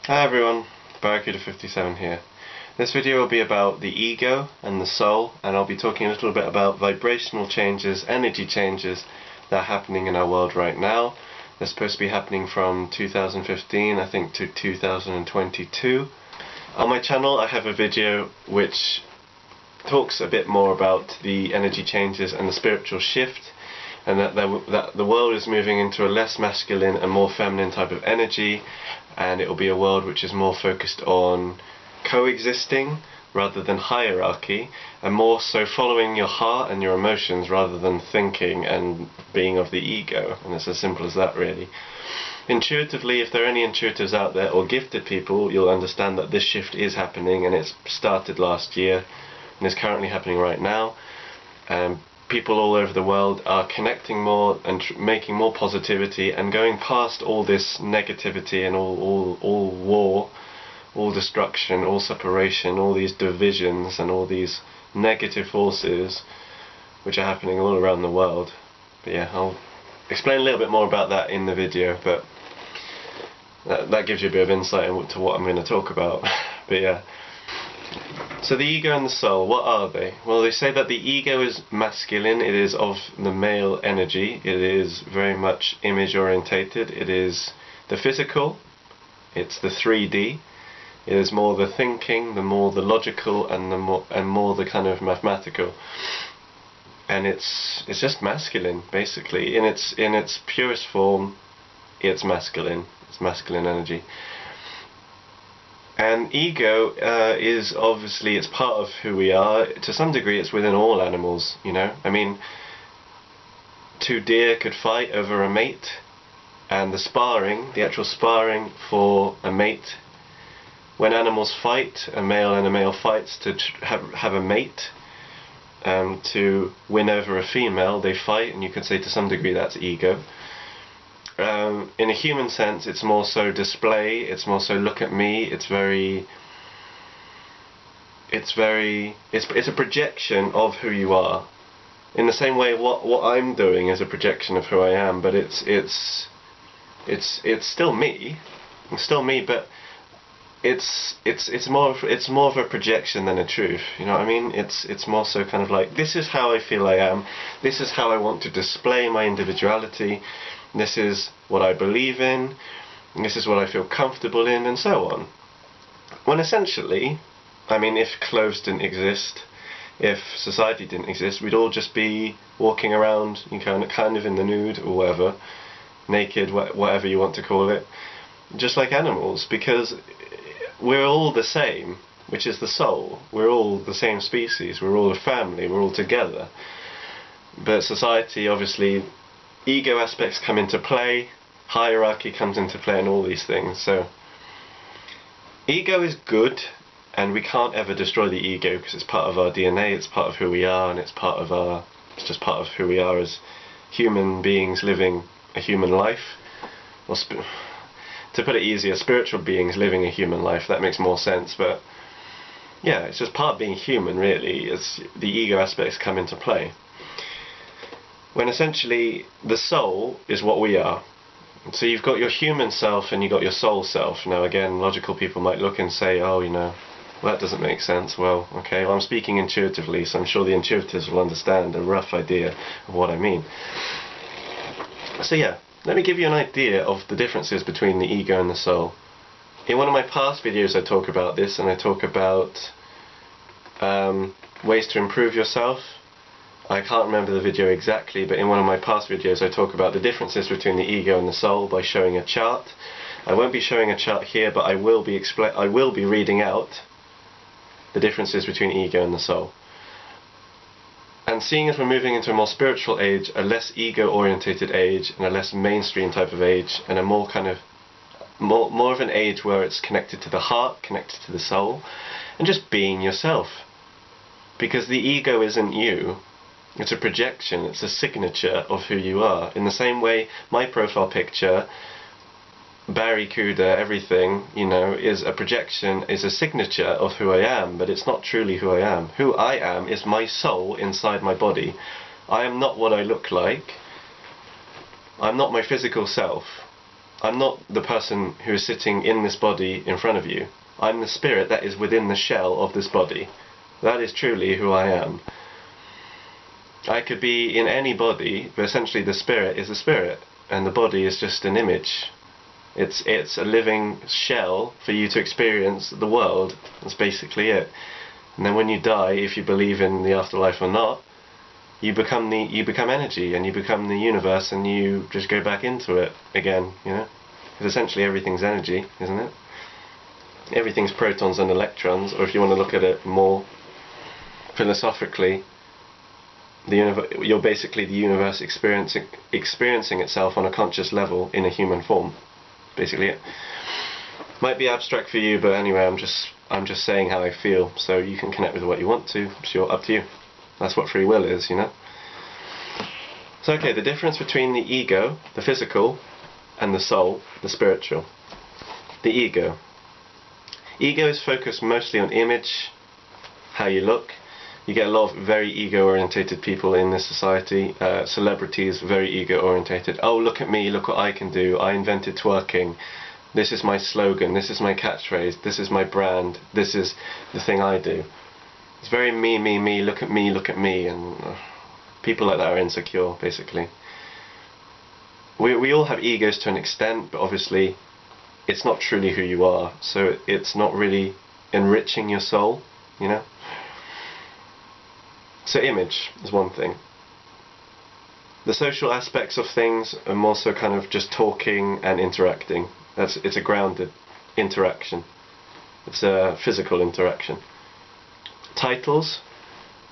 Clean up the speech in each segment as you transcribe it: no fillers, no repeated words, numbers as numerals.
Hi everyone, TheBarracuda57 here. This video will be about the ego and the soul, and I'll be talking a little bit about vibrational changes, energy changes that are happening in our world right now. They're supposed to be happening from 2015, I think, to 2022. On my channel I have a video which talks a bit more about the energy changes and the spiritual shift, and that the world is moving into a less masculine and more feminine type of energy, and it will be a world which is more focused on coexisting rather than hierarchy, and more so following your heart and your emotions rather than thinking and being of the ego. And it's as simple as that, really. Intuitively, if there are any intuitives out there or gifted people, you'll understand that this shift is happening, and it's started last year and is currently happening right now. People all over the world are connecting more and making more positivity and going past all this negativity and all war, all destruction, all separation, all these divisions and all these negative forces which are happening all around the world. But yeah, I'll explain a little bit more about that in the video, but that gives you a bit of insight into what I'm going to talk about. But yeah. So the ego and the soul, what are they? Well, they say that the ego is masculine, it is of the male energy, it is very much image orientated, it is the physical, it's the 3D, it is more the thinking, the more the logical, and more the kind of mathematical. And it's just masculine, basically. In its purest form, it's masculine energy. And ego is obviously, it's part of who we are. To some degree it's within all animals, you know. I mean, two deer could fight over a mate, and the actual sparring for a mate, when animals fight, a male and a male fights to have a mate, to win over a female, they fight, and you could say to some degree that's ego. In a human sense, it's more so display, it's more so look at me, it's a projection of who you are. In the same way, what I'm doing is a projection of who I am, but it's still me, but it's more of a projection than a truth. You know what I mean? It's more so kind of like, this is how I feel I am, this is how I want to display my individuality, this is what I believe in, and this is what I feel comfortable in, and so on. When essentially, I mean, if clothes didn't exist, if society didn't exist, we'd all just be walking around, kind of in the nude or whatever, naked, whatever you want to call it, just like animals, because we're all the same, which is the soul. We're all the same species, we're all a family, we're all together. But society, obviously, ego aspects come into play, hierarchy comes into play, and all these things. So ego is good, and we can't ever destroy the ego because it's part of our DNA, it's part of who we are, and it's just part of who we are as human beings living a human life. Or to put it easier, spiritual beings living a human life. That makes more sense, but yeah, it's just part of being human, really, as the ego aspects come into play. When essentially the soul is what we are. So you've got your human self and you've got your soul self. Now again, logical people might look and say, oh, you know, well, that doesn't make sense. Well, okay, well, I'm speaking intuitively, so I'm sure the intuitives will understand a rough idea of what I mean. So yeah, let me give you an idea of the differences between the ego and the soul. In one of my past videos I talk about this, and I talk about ways to improve yourself. I can't remember the video exactly, but in one of my past videos I talk about the differences between the ego and the soul by showing a chart. I won't be showing a chart here, but I will be reading out the differences between ego and the soul. And seeing as we're moving into a more spiritual age, a less ego-orientated age, and a less mainstream type of age, and a more kind of more of an age where it's connected to the heart, connected to the soul, and just being yourself. Because the ego isn't you. It's a projection, it's a signature of who you are. In the same way, my profile picture, Barracuda, everything, you know, is a projection, is a signature of who I am, but it's not truly who I am. Who I am is my soul inside my body. I am not what I look like. I'm not my physical self. I'm not the person who is sitting in this body in front of you. I'm the spirit that is within the shell of this body. That is truly who I am. I could be in any body, but essentially the spirit is a spirit, and the body is just an image. It's a living shell for you to experience the world. That's basically it. And then when you die, if you believe in the afterlife or not, you become energy, and you become the universe, and you just go back into it again, you know? Because essentially everything's energy, isn't it? Everything's protons and electrons, or if you want to look at it more philosophically, you're basically the universe experiencing itself on a conscious level in a human form. Basically it. Might be abstract for you, but anyway, I'm just saying how I feel, so you can connect with what you want to. It's up to you. That's what free will is, you know. So okay, the difference between the ego, the physical, and the soul, the spiritual. The ego. Ego is focused mostly on image, how you look. You get a lot of very ego-orientated people in this society. Celebrities, very ego-orientated. Oh, look at me, look what I can do. I invented twerking. This is my slogan, this is my catchphrase, this is my brand, this is the thing I do. It's very me, me, me, look at me, and people like that are insecure, basically. We all have egos to an extent, but obviously it's not truly who you are, so it's not really enriching your soul, you know? So image is one thing. The social aspects of things are more so kind of just talking and interacting. It's a grounded interaction. It's a physical interaction. Titles,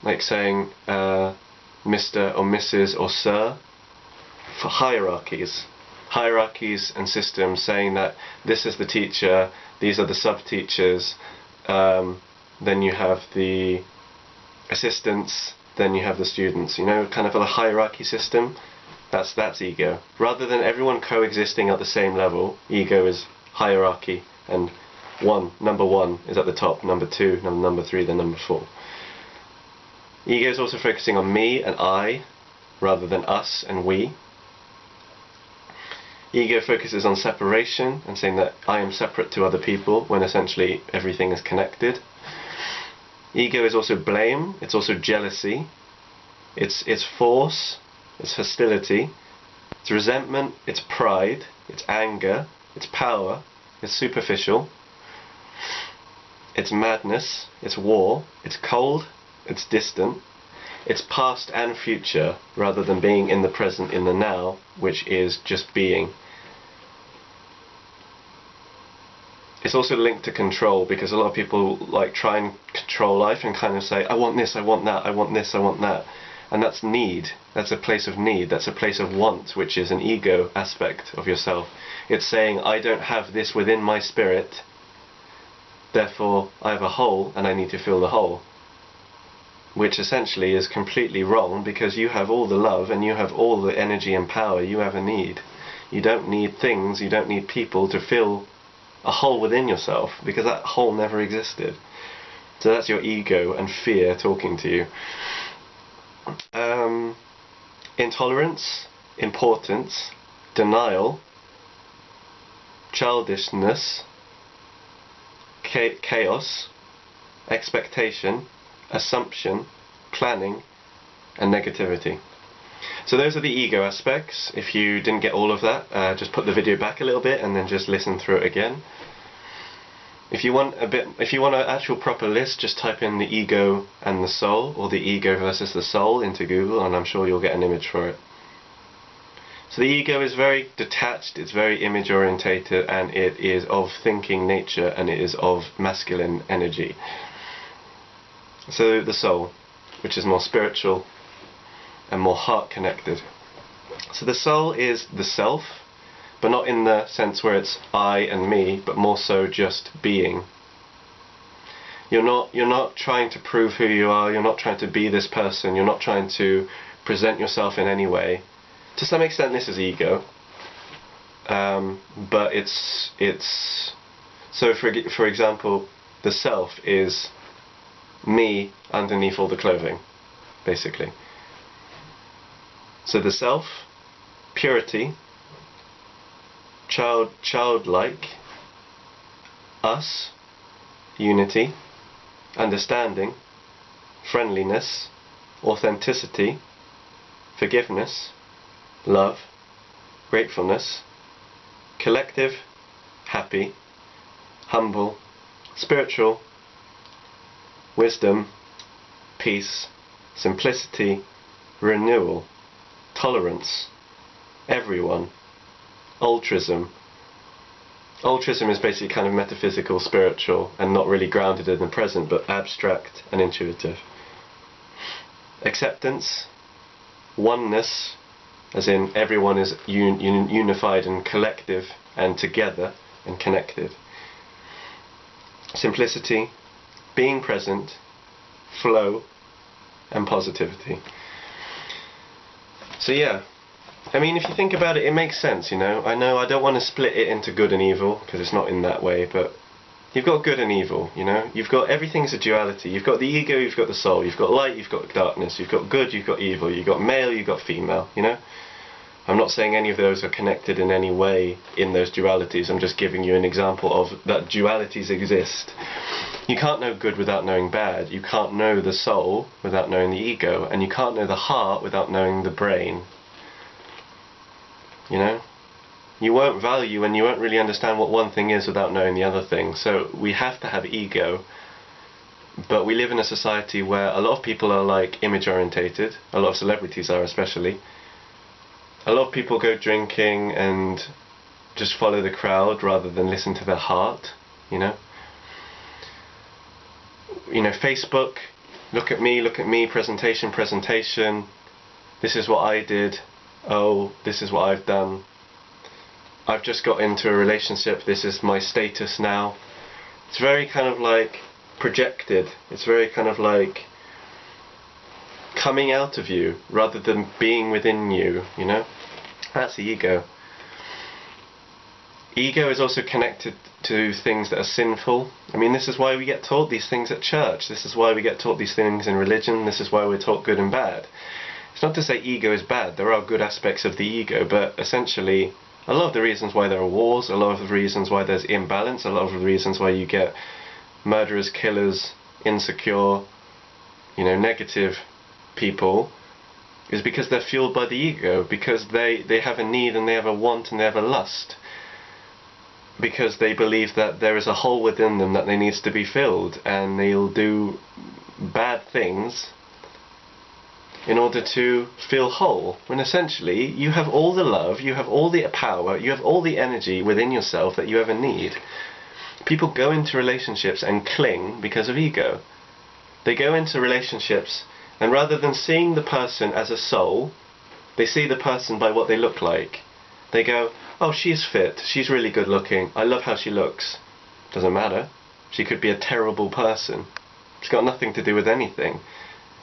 like saying Mr. or Mrs. or Sir. For hierarchies. Hierarchies and systems saying that this is the teacher, these are the sub-teachers, then you have the assistants, then you have the students, you know, kind of a hierarchy system. That's ego. Rather than everyone coexisting at the same level, ego is hierarchy, and number one is at the top, number two, number three, then number four. Ego is also focusing on me and I, rather than us and we. Ego focuses on separation and saying that I am separate to other people, when essentially everything is connected. Ego is also blame, it's also jealousy, it's force, it's hostility, it's resentment, it's pride, it's anger, it's power, it's superficial, it's madness, it's war, it's cold, it's distant, it's past and future, rather than being in the present, in the now, which is just being. It's also linked to control, because a lot of people like try and control life and kind of say, I want this, I want that, I want this, I want that. And that's need. That's a place of need. That's a place of want, which is an ego aspect of yourself. It's saying, I don't have this within my spirit, therefore I have a hole and I need to fill the hole. Which essentially is completely wrong, because you have all the love and you have all the energy and power you ever need. You don't need things, you don't need people to fill a hole within yourself, because that hole never existed. So that's your ego and fear talking to you. Intolerance, importance, denial, childishness, chaos, expectation, assumption, planning, and negativity. So those are the ego aspects. If you didn't get all of that, just put the video back a little bit and then just listen through it again. If you want an actual proper list, just type in the ego and the soul, or the ego versus the soul into Google, and I'm sure you'll get an image for it. So the ego is very detached, it's very image orientated, and it is of thinking nature, and it is of masculine energy. So the soul, which is more spiritual and more heart connected. So the soul is the self, but not in the sense where it's I and me, but more so just being. You're not trying to prove who you are, you're not trying to be this person, you're not trying to present yourself in any way. To some extent this is ego, but it's so for example, the self is me underneath all the clothing, basically. So the self, purity, childlike, us, unity, understanding, friendliness, authenticity, forgiveness, love, gratefulness, collective, happy, humble, spiritual, wisdom, peace, simplicity, renewal, tolerance, everyone, altruism. Altruism is basically kind of metaphysical, spiritual, and not really grounded in the present, but abstract and intuitive. Acceptance, oneness, as in everyone is unified and collective and together and connected. Simplicity, being present, flow, and positivity. So yeah, I mean, if you think about it, it makes sense, you know. I know I don't want to split it into good and evil, because it's not in that way, but you've got good and evil, you know. You've got, everything's a duality. You've got the ego, you've got the soul, you've got light, you've got darkness, you've got good, you've got evil, you've got male, you've got female, you know. I'm not saying any of those are connected in any way in those dualities. I'm just giving you an example of that dualities exist. You can't know good without knowing bad. You can't know the soul without knowing the ego. And you can't know the heart without knowing the brain. You know? You won't value and you won't really understand what one thing is without knowing the other thing. So we have to have ego. But we live in a society where a lot of people are like image orientated. A lot of celebrities are, especially. A lot of people go drinking and just follow the crowd rather than listen to their heart, you know. You know, Facebook, look at me, presentation, this is what I did, oh, this is what I've done, I've just got into a relationship, this is my status now. It's very kind of like projected, it's very kind of like coming out of you rather than being within you, you know. That's the ego. Ego is also connected to things that are sinful. I mean, this is why we get taught these things at church. This is why we get taught these things in religion. This is why we're taught good and bad. It's not to say ego is bad. There are good aspects of the ego, but essentially a lot of the reasons why there are wars, a lot of the reasons why there's imbalance, a lot of the reasons why you get murderers, killers, insecure, you know, negative people, is because they're fueled by the ego, because they have a need and they have a want and they have a lust, because they believe that there is a hole within them that they needs to be filled, and they'll do bad things in order to feel whole, when essentially you have all the love, you have all the power, you have all the energy within yourself that you ever need. People go into relationships and cling because of ego. They go into relationships and rather than seeing the person as a soul, they see the person by what they look like. They go, oh, she's fit, she's really good looking, I love how she looks. Doesn't matter. She could be a terrible person. It's got nothing to do with anything.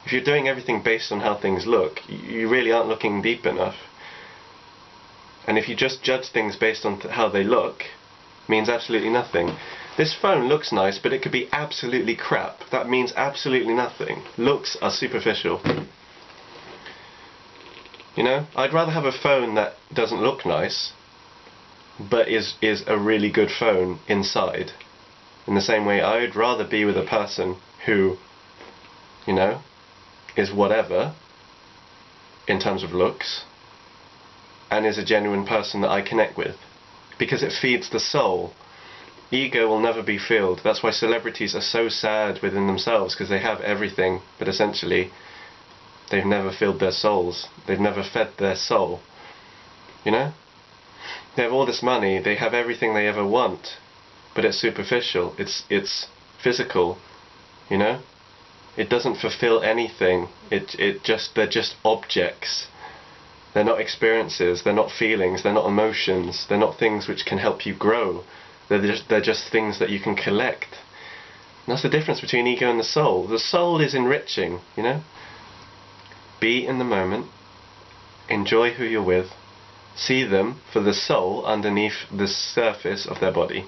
If you're doing everything based on how things look, you really aren't looking deep enough. And if you just judge things based on how they look, it means absolutely nothing. This phone looks nice, but it could be absolutely crap. That means absolutely nothing. Looks are superficial. You know, I'd rather have a phone that doesn't look nice, but is a really good phone inside. In the same way, I would rather be with a person who, you know, is whatever in terms of looks, and is a genuine person that I connect with, because it feeds the soul. Ego will never be filled. That's why celebrities are so sad within themselves, because they have everything, but essentially they've never filled their souls. They've never fed their soul. You know? They have all this money, they have everything they ever want, but it's superficial, it's physical, you know? It doesn't fulfill anything. They're just objects. They're not experiences, they're not feelings, they're not emotions, they're not things which can help you grow. They're just things that you can collect. And that's the difference between ego and the soul. The soul is enriching, you know? Be in the moment, enjoy who you're with, see them for the soul underneath the surface of their body.